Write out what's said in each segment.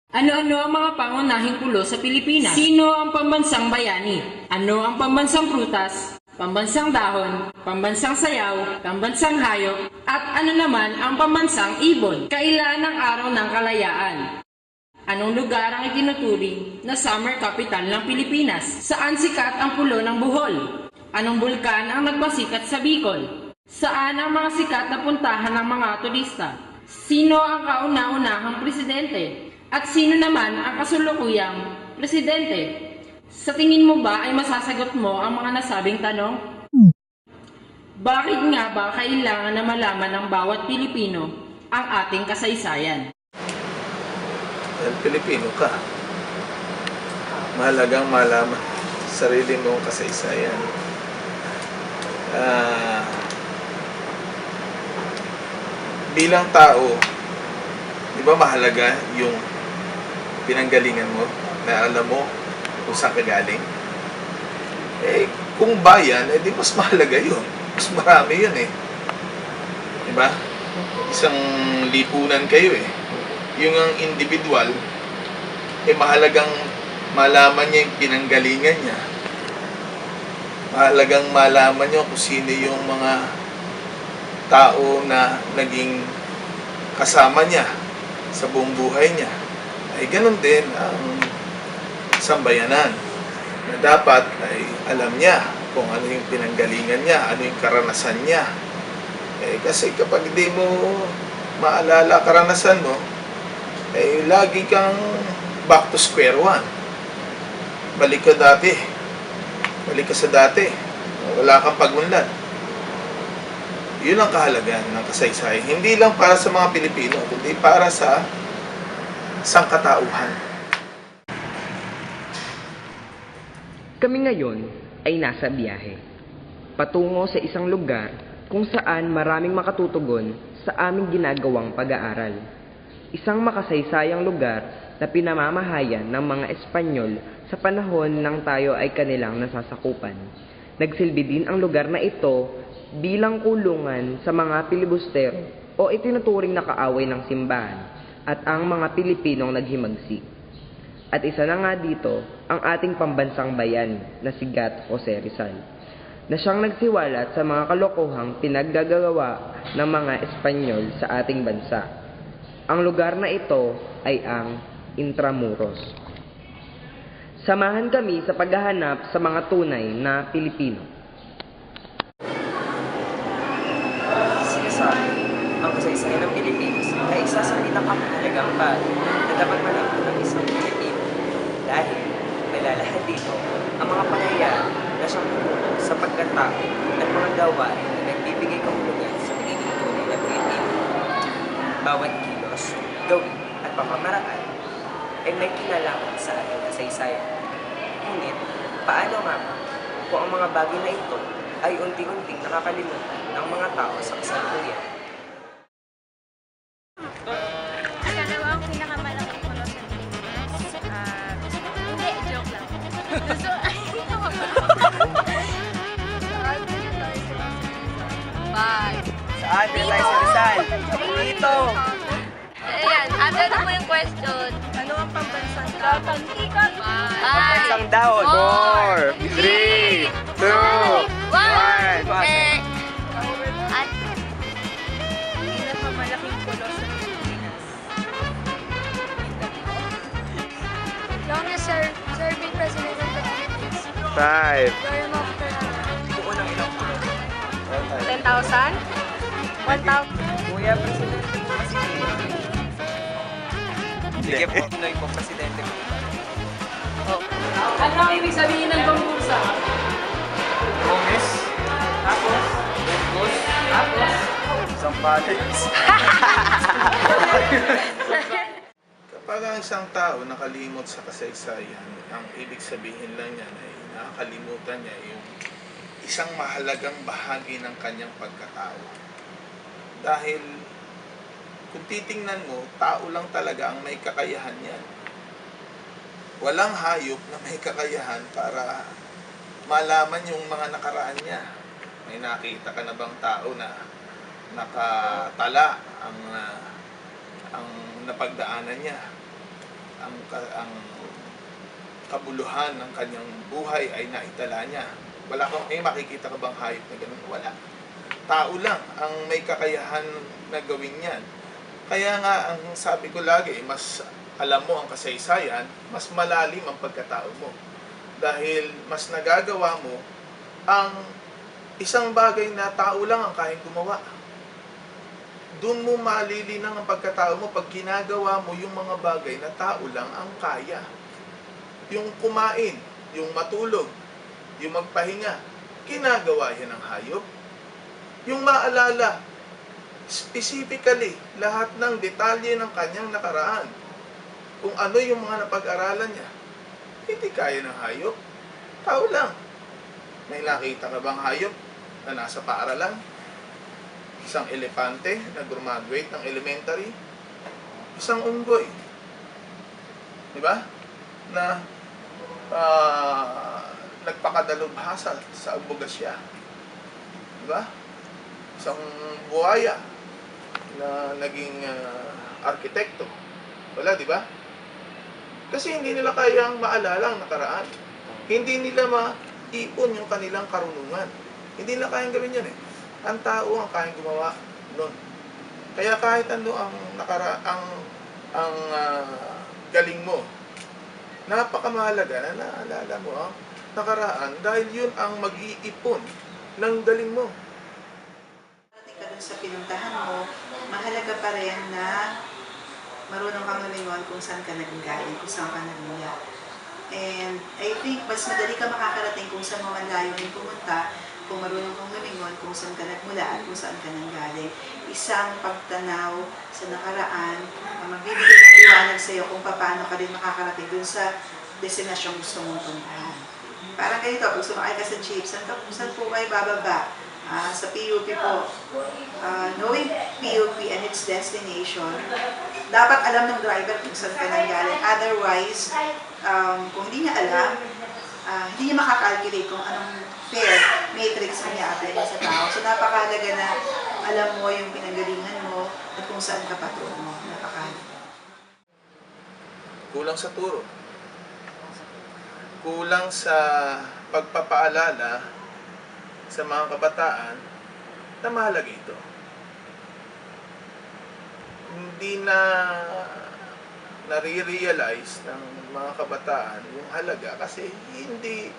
Ano-ano ang mga pangunahing pulo sa Pilipinas? Sino ang pambansang bayani? Ano ang pambansang prutas? Pambansang dahon, pambansang sayaw, pambansang hayop, at ano naman ang pambansang ibon? Kailan ang araw ng kalayaan? Anong lugar ang itinuturing na summer capital ng Pilipinas? Saan sikat ang pulo ng Bohol? Anong bulkan ang nagpasikat sa Bicol? Saan ang mga sikat na puntahan ng mga turista? Sino ang kauna-unahang presidente? At sino naman ang kasulukuyang presidente? Sa tingin mo ba ay masasagot mo ang mga nasabing tanong? Bakit nga ba kailangan na malaman ng bawat Pilipino ang ating kasaysayan? Dahil Pilipino ka, mahalagang malaman sarili mong kasaysayan. Bilang tao, di ba mahalaga yung pinanggalingan mo, na alam mo kung saan ka galing? Kung bayan, di mas mahalaga yun. Mas marami yun Di ba? Isang lipunan kayo Yung ang individual, mahalagang malaman niya yung pinanggalingan niya. Mahalagang malaman niyo kung sino yung mga tao na naging kasama niya sa buong buhay niya. Ganun din ang sambayanan na dapat ay alam niya kung ano yung pinanggalingan niya, ano yung karanasan niya. Kasi kapag di mo maalala karanasan mo, lagi kang back to square one. Balik ka dati. Balik ka sa dati. Wala kang pagunlad. Yun ang kahalagahan ng kasaysayan. Hindi lang para sa mga Pilipino, kundi para sa sangkatauhan. Kami ngayon ay nasa biyahe, patungo sa isang lugar kung saan maraming makatutugon sa aming ginagawang pag-aaral. Isang makasaysayang lugar na pinamamahayan ng mga Espanyol sa panahon nang tayo ay kanilang nasasakupan. Nagsilbi din ang lugar na ito bilang kulungan sa mga pilibustero o itinuturing na kaaway ng simbahan at ang mga Pilipinong naghimagsik. At isa na nga dito ang ating pambansang bayani na si Gat Jose Rizal, na siyang nagsiwalat sa mga kalokohang pinaggagawa ng mga Espanyol sa ating bansa. Ang lugar na ito ay ang Intramuros. Samahan kami sa paghahanap sa mga tunay na Pilipino. Sinasabi, ang kasaysayan ng Pilipinas ay isa sa pinakamahalagang bahagi na dapat malaman ng isang Pilipino. Dahil may lalahad dito ang mga pangyayari na siyang tumulo sa pagkatao at mga gawain na nagbibigay kahulugan sa pagiging tunay na Pilipino. Bawat kilos, gawin at pamamaraan ay may kinalaman sa ating kasaysayan. Ngunit, paano nga kung ang mga bagay na ito ay unti-unting nakakalimutan ng mga tao sa kasalukuyan? Ano ba ang pinakamalaking pulo sa Pilipinas? Hindi, joke lang. So, Bye. Saan din tayo sa Rizal? Dito! Ayan, ano na mo yung question? Ano ang pambansang tao? Isang dahon. 4, 3, 2, 1. At Pinakamalaking pulo sa Pilipinas. longest serving president of the Philippines. 5. Gloria Macapagal. Buo ng ilang pulo. 10,000? 1,000? Kuya, presidente po kasi siya. Sige po, Pinoy po, presidente po. Ano ang ibig sabihin ng pambursa? Gomez. Tapos. Burgos. Tapos. Zambales. Kapag ang isang tao nakalimot sa kasaysayan, ang ibig sabihin lang niya ay nakakalimutan niya yung isang mahalagang bahagi ng kanyang pagkatao. Dahil kung titingnan mo, tao lang talaga ang may kakayahan yan. Walang hayop na may kakayahan para malaman yung mga nakaraan niya. May nakita ka na bang tao na nakatala ang napagdaanan niya? ang kabuluhan ng kanyang buhay ay naitala niya. Wala kang, makikita ka bang hayop na ganun? Wala. Tao lang ang may kakayahan na gawin yan. Kaya nga, ang sabi ko lagi, mas alam mo ang kasaysayan, mas malalim ang pagkatao mo. Dahil mas nagagawa mo ang isang bagay na tao lang ang kayang gumawa. Doon mo malilinang ang pagkatao mo pag ginagawa mo yung mga bagay na tao lang ang kaya. Yung kumain, yung matulog, yung magpahinga, ginagawa yan ng hayop. Yung maalala, specifically, lahat ng detalye ng kanyang nakaraan, kung ano yung mga napag-aralan niya, hindi kaya ng hayop. Tao lang. May nakita ka bang hayop na nasa paaralan? Isang elepante na graduate ng elementary? Isang unggoy. Di ba? Na nagpakadalubhasa sa Abogasya. Di ba? Isang buhaya na naging arkitekto. Wala, di ba? Kasi hindi nila kayang maalala ang nakaraan. Hindi nila maipon yung kanilang karunungan. Hindi nila kayang gawin yun eh. Ang tao ang kayang gumawa nun. Kaya kahit ano ang galing mo, napakamahalaga na naalala mo ang nakaraan dahil yun ang mag-iipon ng galing mo. Pagdating ka dun sa pinuntahan mo, mahalaga pa rin na marunong kang lumingon kung saan ka naging galing, kung saan ka nagmula. And I think mas madali ka makakarating kung saan mo man layo yung pumunta, kung marunong kang lumingon kung saan ka nagmula at kung saan ka nanggaling. Isang pagtanaw sa nakaraan na magbibigay ng liwanag sa iyo kung paano ka rin makakarating dun sa destinasyong gusto mong puntahan. Parang ganito, kung sumakay ka sa jeep, saan po kayo bababa? Sa PUP po. Knowing PUP and its destination, dapat alam ng driver kung saan ka nanggaling. Otherwise, kung hindi niya alam, hindi niya makakalculate kung anong fare matrix ang i-apply sa tao. So, napakahalaga na alam mo yung pinanggalingan mo at kung saan ka patungo. Napakahalaga. Kulang sa turo. Kulang sa pagpapaalala sa mga kabataan na mahalaga ito. Hindi na nare-realize ng mga kabataan yung halaga kasi hindi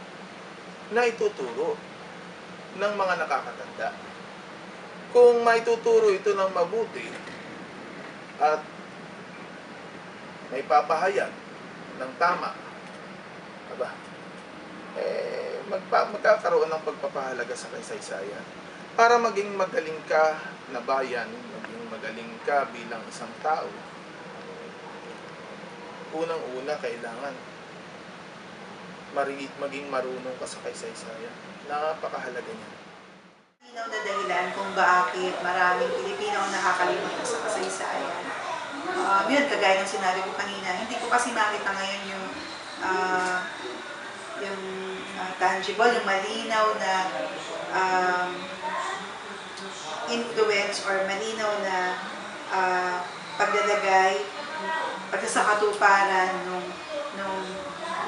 na ituturo ng mga nakakatanda. Kung maituturo ito ng mabuti at may papahayag ng tama, aba, magkakaroon ng pagpapahalaga sa kasaysayan para maging magaling ka na bayan, maging magaling ka bilang isang tao. Unang-una, kailangan maging marunong ka sa kasaysayan. Napakahalaga niya. Malinaw na dahilan kung bakit maraming Pilipino ang nakakalimutan sa kasaysayan. Yun, kagaya ng sinabi ko kanina, hindi ko kasi makita ngayon yung tangible, yung malinaw na influence or malinaw na paglalagay, pagkasakatuparan nung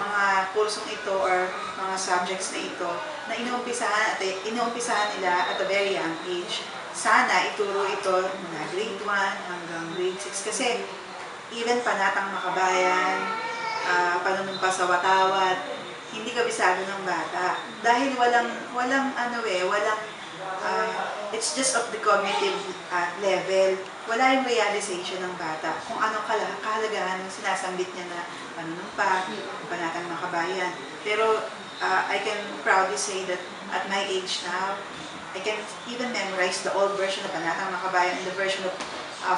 mga kursong ito or mga subjects na ito na inuumpisahan nila at a very young age. Sana ituro ito mula grade 1 hanggang grade 6 kasi even panatang makabayan, panunumpa sa watawat, hindi kabisado ng bata. Dahil walang it's just of the cognitive level. Wala yung realization ng bata kung anong kahalagahan ng sinasambit niya na panunumpa, panatang makabayan. Pero I can proudly say that at my age now, I can even memorize the old version of Panatang Makabayan and the version of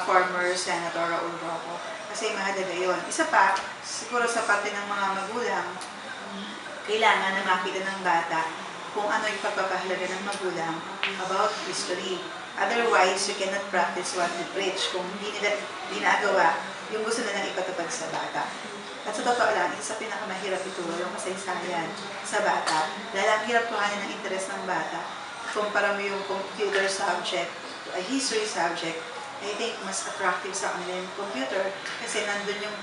former Senator Raul Roco. Kasi mahalaga yun. Isa pa, siguro sa parte ng mga magulang, kailangan na makita ng bata kung ano yung pagpapahalaga ng magulang about history. Otherwise, you cannot practice what you preach kung hindi nila ginagawa yung gusto nilang ipatupad sa bata. At sa totoo lang, isa sa pinakamahirap ituro yung kasaysayan sa bata. Dahil ang hirap kuhanin ng interes ng bata, kumpara mo yung computer subject to a history subject, I think mas attractive sa kanila yung computer kasi nandun yung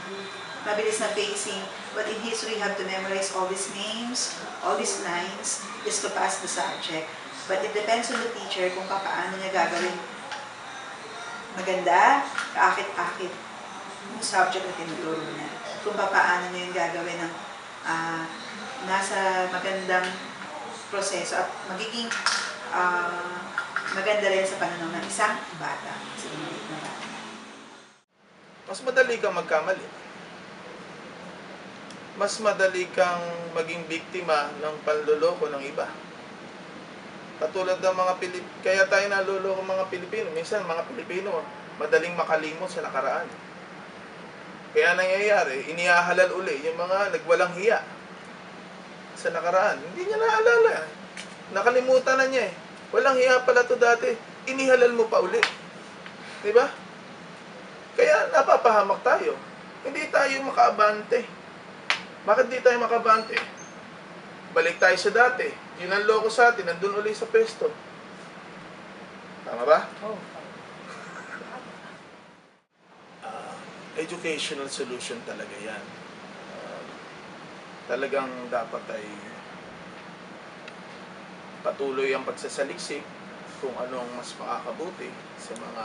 mabilis na pacing. But in history, you have to memorize all these names, all these lines, just to pass the subject. But it depends on the teacher kung paano niya gagawin. Maganda, kaakit-akit yung subject na tinuturo niya. Kung paano niya yung gagawin ng nasa magandang proseso at magiging maganda rin sa pananaw ng isang bata. Sa maliit na bata. Mas madali kang magkamali. Mas madali kang maging biktima ng panloloko ng iba. Katulad ng mga kaya tayo naloloko mga Pilipino. Minsan mga Pilipino, madaling makalimot sa nakaraan. Kaya nangyayari, inihahalal uli yung mga nagwalang hiya sa nakaraan. Hindi niya naalala. Nakalimutan na niya eh. Walang hiya pala to dati. Inihalal mo pa uli. Di ba? Kaya napapahamak tayo. Hindi tayo makaabante. Bakit di tayo makabante? Balik tayo sa dati. Yun ang loko sa atin, nandun uli sa pesto. Tama ba? Oh. Educational solution talaga yan. Talagang dapat ay patuloy ang pagsasaliksik kung anong mas makakabuti sa mga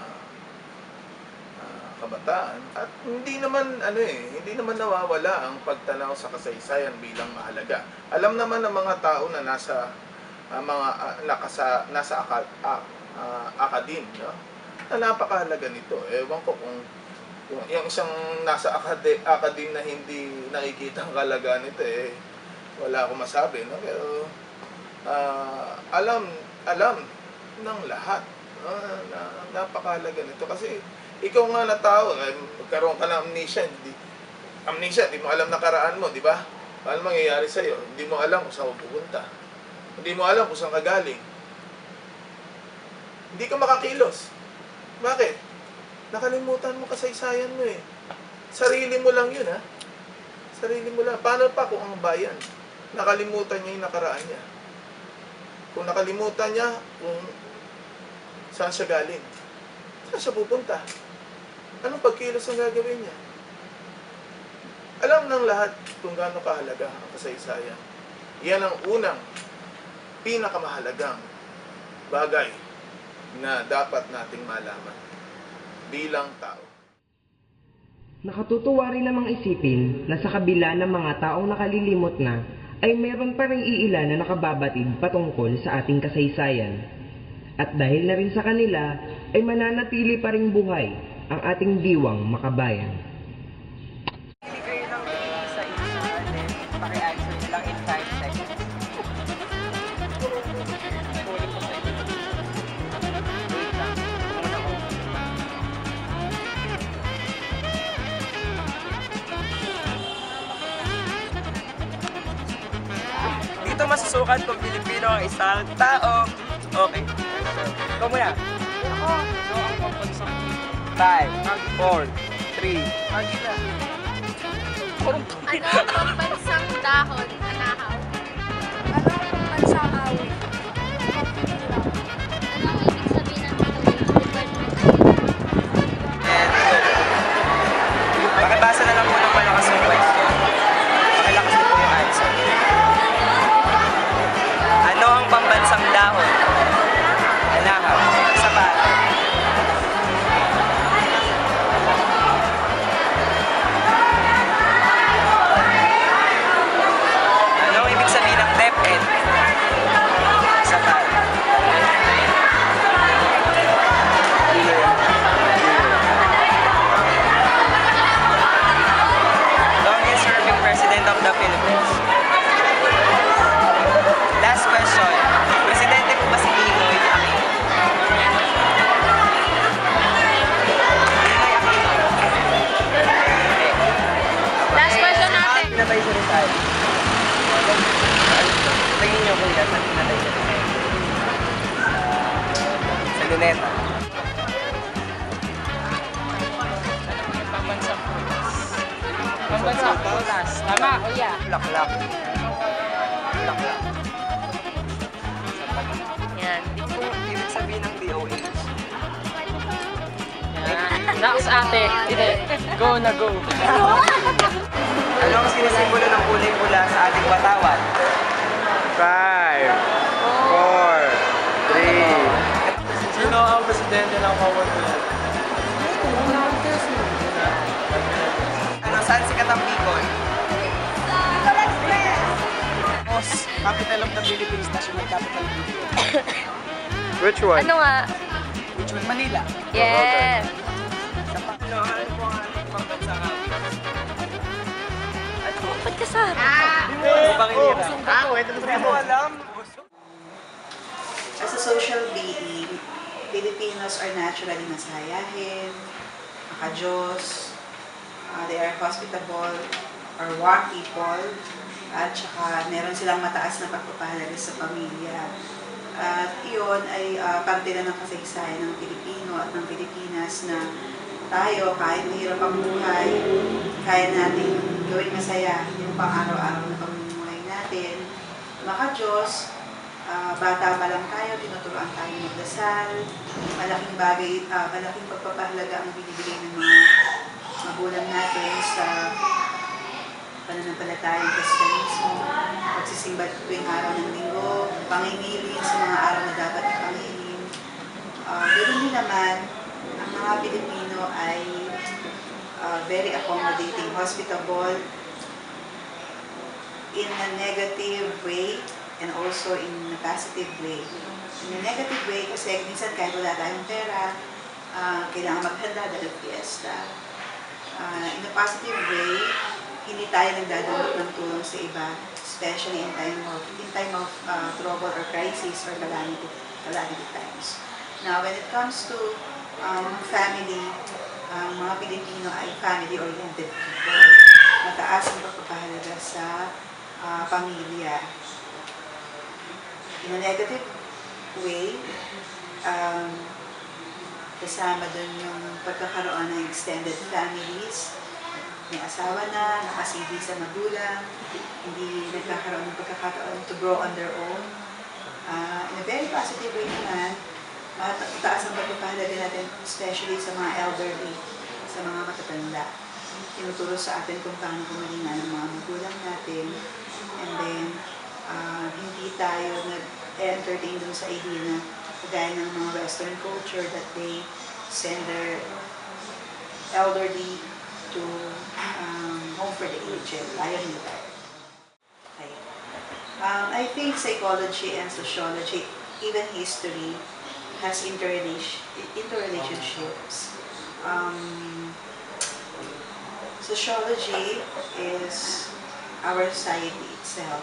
kabataan at hindi naman nawawala ang pagtanaw sa kasaysayan bilang mahalaga. Alam naman ng mga tao na nasa academe, no? Na napakahalaga nito. Ewan ko kung yung isang nasa academe na hindi nakikita ang kahalagaan nito, wala akong masabi, no? Pero alam ng lahat na napakahalaga nito kasi ikaw nga na tao, magkaroon ka ng amnesia, di mo alam nakaraan mo, di ba? Ano mangyayari sa'yo? Hindi mo alam kung saan pupunta. Hindi mo alam kung saan ka galing. Hindi ka makakilos. Bakit? Nakalimutan mo kasaysayan mo eh. Sarili mo lang yun, ha? Sarili mo lang. Paano pa kung ang bayan? Nakalimutan niya yung nakaraan niya. Kung nakalimutan niya kung saan siya galing, saan siya pupunta? Anong pagkilos ang gagawin niya? Alam ng lahat kung gaano kahalaga ang kasaysayan. Yan ang unang, pinakamahalagang bagay na dapat nating malaman bilang tao. Nakatutuwa rin namang isipin na sa kabila ng mga taong nakalilimot na, ay meron pa rin iilan na nakababatid patungkol sa ating kasaysayan. At dahil na rin sa kanila, ay mananatili pa rin buhay ang ating diwang makabayan. Hindi kayo ng sa isa and then paki-answer nyo lang in 5 seconds. Ulit po sa inyo. Wait lang. Muna ko. Dito masusukat kung Pilipino ang isang tao. Okay. Ikaw muna. Ako. 5, 4, 3. Ano ang pambansang dahon, anahaw? Ano ang pambansang awit? Ano ang ibig sabihin ng department? Pakibasa na lang po ng malakas yung question. Pakilakas din po yung answer. Ano ang pambansang dahon? Anahaw. Isa pa. Ano ang ibig sabihin ng DepEd? Isa pa. Longest serving president of the Philippines. Last question. Presidente po ba si Ninoy Aquino? Ninoy Aquino. Hindi. Last question natin. Pinatay si Rizal. Tingin niyo kuya, saan pinatay si Rizal? Sa Luneta. Pambansang prutas. Tama, kuya. Bulaklak. Bulaklak. Yan. Ibig sabihin ng DOH. Naks ate, hindi. Go na go. Ano ang sinisimbolo ng kulay pula sa ating batawan? 5, 4, 3. Sino ang presidente ng Commonwealth? Ano, saan sikat ang Bicol? Capital of the Philippines, national capital of the Philippines. Which one? Ano nga? Which one? Manila. Yes. Ano, ano po ang ating pambansang awit? Ba't ka sa Panginira. Hindi mo alam. As a social being, Filipinos are naturally masayahin, makajos, they are hospitable, or warm people, at saka meron silang mataas na pagpapahalaga sa pamilya. At iyon ay parte na ng kasaysayan ng Pilipino at ng Pilipinas na tayo, kahit mahirap ang buhay, kaya natin gawing masaya yung pang-araw-araw na pamumuhay natin. Maka-Diyos, bata pa lang tayo, tinuturuan tayo magdasal, malaking bagay, malaking pagpapahalaga ang binibigay ng mga magulang natin sa pananampalatayang Kristiyanismo, pagsisimba tuwing araw ng linggo, pangingilin sa mga araw na dapat ipangilin. Ganoon din naman, ang mga Pilipino ay very accommodating, hospitable in a negative way and also in a positive way. In a negative way kasi minsan kahit wala tayong pera, kailangan maghanda dahil fiesta. In a positive way, hindi tayo nagdadulot ng tulong sa iba, especially in time of trouble or crisis or calamity times. Now, when it comes to family, ang mga Pilipino ay family-oriented people. Mataas ang pagpapahalaga sa pamilya. In a negative way, kasama dun yung pagkakaroon ng extended families, may asawa na, nakasidi sa magulang, hindi nagkakaroon ng pagkakataon to grow on their own. In a very positive way naman, mataas ang pagpapahalaga natin, especially sa mga elderly, sa mga matatanda. Tinuturo sa atin kung paano kumalingan ng mga magulang natin, and then hindi tayo nag-entertain dun sa idea na kagaya ng mga Western culture that they send their elderly to home for the aged. Ayaw nila tayo. Okay. I think psychology and sociology, even history, has interrelationships. Sociology is our society itself.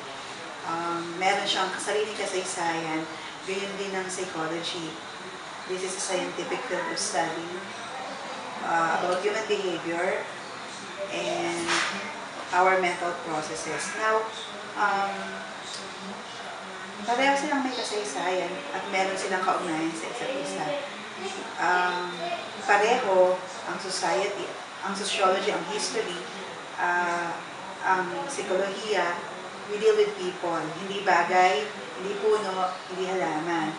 Meron siyang sariling kasaysayan, gayon din ng psychology. This is a scientific field of study about human behavior and our mental processes. Now, pareho silang may kasaysayan at meron silang kaugnayan sa isa't isa. Pareho ang society, ang sociology, ang history, ang psikolohiya, we deal with people. Hindi bagay, hindi puno, hindi halaman.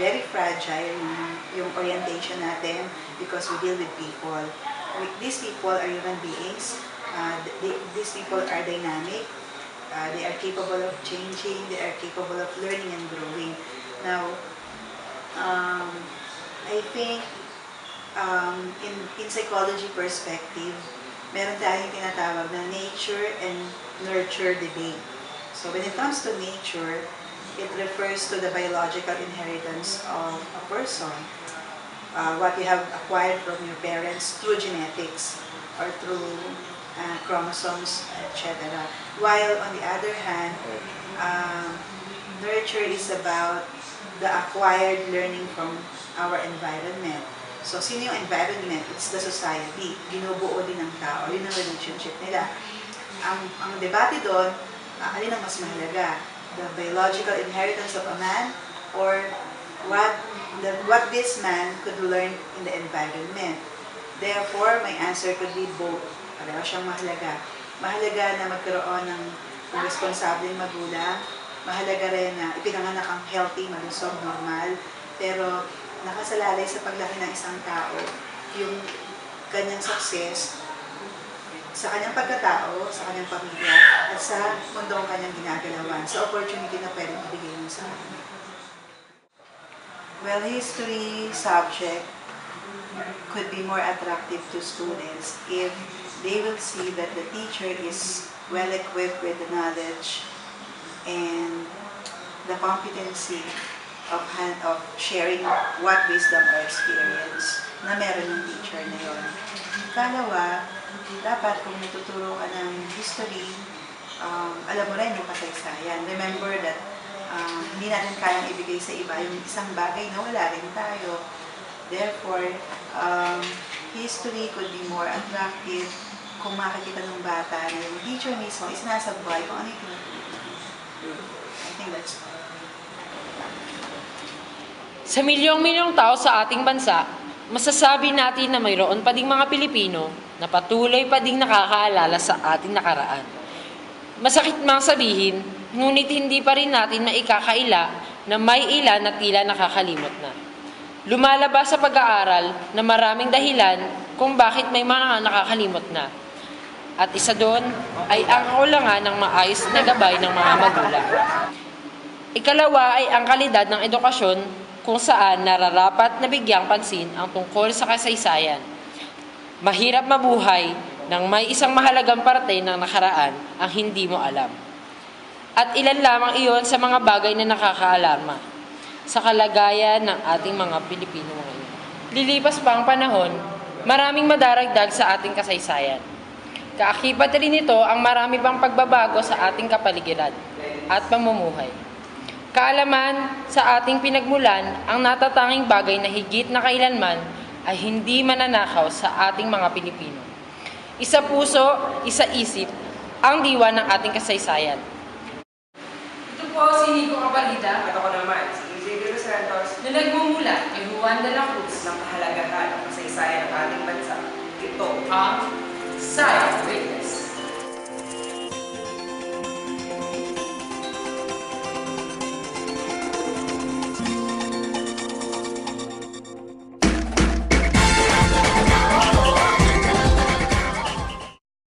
Very fragile yung orientation natin because we deal with people. These people are human beings. These people are dynamic. They are capable of changing. They are capable of learning and growing. Now, I think in psychology perspective, meron tayong tinatawag na nature and nurture debate. So when it comes to nature, it refers to the biological inheritance of a person. What you have acquired from your parents through genetics or through chromosomes, etc. While on the other hand, nurture is about the acquired learning from our environment. So, sino yung environment? It's the society. Ginubuo din ng tao. Yun ang relationship nila. Ang debate doon, alin ang mas mahalaga? The biological inheritance of a man or what this man could learn in the environment. Therefore, my answer could be both. Pareho siyang mahalaga. Mahalaga na magkaroon ng responsableng magulang. Mahalaga rin na ipinanganak ang healthy, malusog, normal. Pero nakasalalay sa paglaki ng isang tao yung kanyang success sa kanyang pagkatao, sa kanyang pamilya, at sa mundong kanyang ginagalawan, sa opportunity na pwedeng ibigay mo sa kanya. Well, history subject could be more attractive to students if they will see that the teacher is well equipped with the knowledge and the competency of sharing what wisdom or experience na meron ng teacher na yon. Ikalawa, dapat kung natuturo ka ng history, alam mo rin yung kasaysayan. Remember that hindi natin kayang ibigay sa iba yung isang bagay na wala rin tayo. Therefore, history could be more attractive kung makikita ng bata na yung teacher mismo is nasa buhay kung ano yung tinuturo. I think that's all. Sa milyong-milyong tao sa ating bansa, masasabi natin na mayroon pa ding mga Pilipino na patuloy pa ding nakakaalala sa ating nakaraan. Masakit mang sabihin, ngunit hindi pa rin natin maikakaila na may ilan na tila nakakalimot na. Lumalabas sa pag-aaral na maraming dahilan kung bakit may mga nakakalimot na. At isa doon ay ang kakulangan ng maayos na gabay ng mga magulang. Ikalawa ay ang kalidad ng edukasyon kung saan nararapat na bigyang pansin ang tungkol sa kasaysayan. Mahirap mabuhay nang may isang mahalagang parte ng nakaraan ang hindi mo alam. At ilan lamang iyon sa mga bagay na nakakaalarma sa kalagayan ng ating mga Pilipino ngayon. Lilipas pa ang panahon, maraming madaragdag sa ating kasaysayan. Kaakibat rin nito ang marami pang pagbabago sa ating kapaligiran at pamumuhay. Kaalaman sa ating pinagmulan ang natatanging bagay na higit na kailanman ay hindi mananakaw sa ating mga Pilipino. Isa puso, isa isip, ang diwa ng ating kasaysayan. Ito po si Nico Cabalida. At ako naman, si Xavier Santos, Na nagmumula kay Juan de la Cruz ng kahalagahan ng kasaysayan ng ating bansa. Ito ang Science.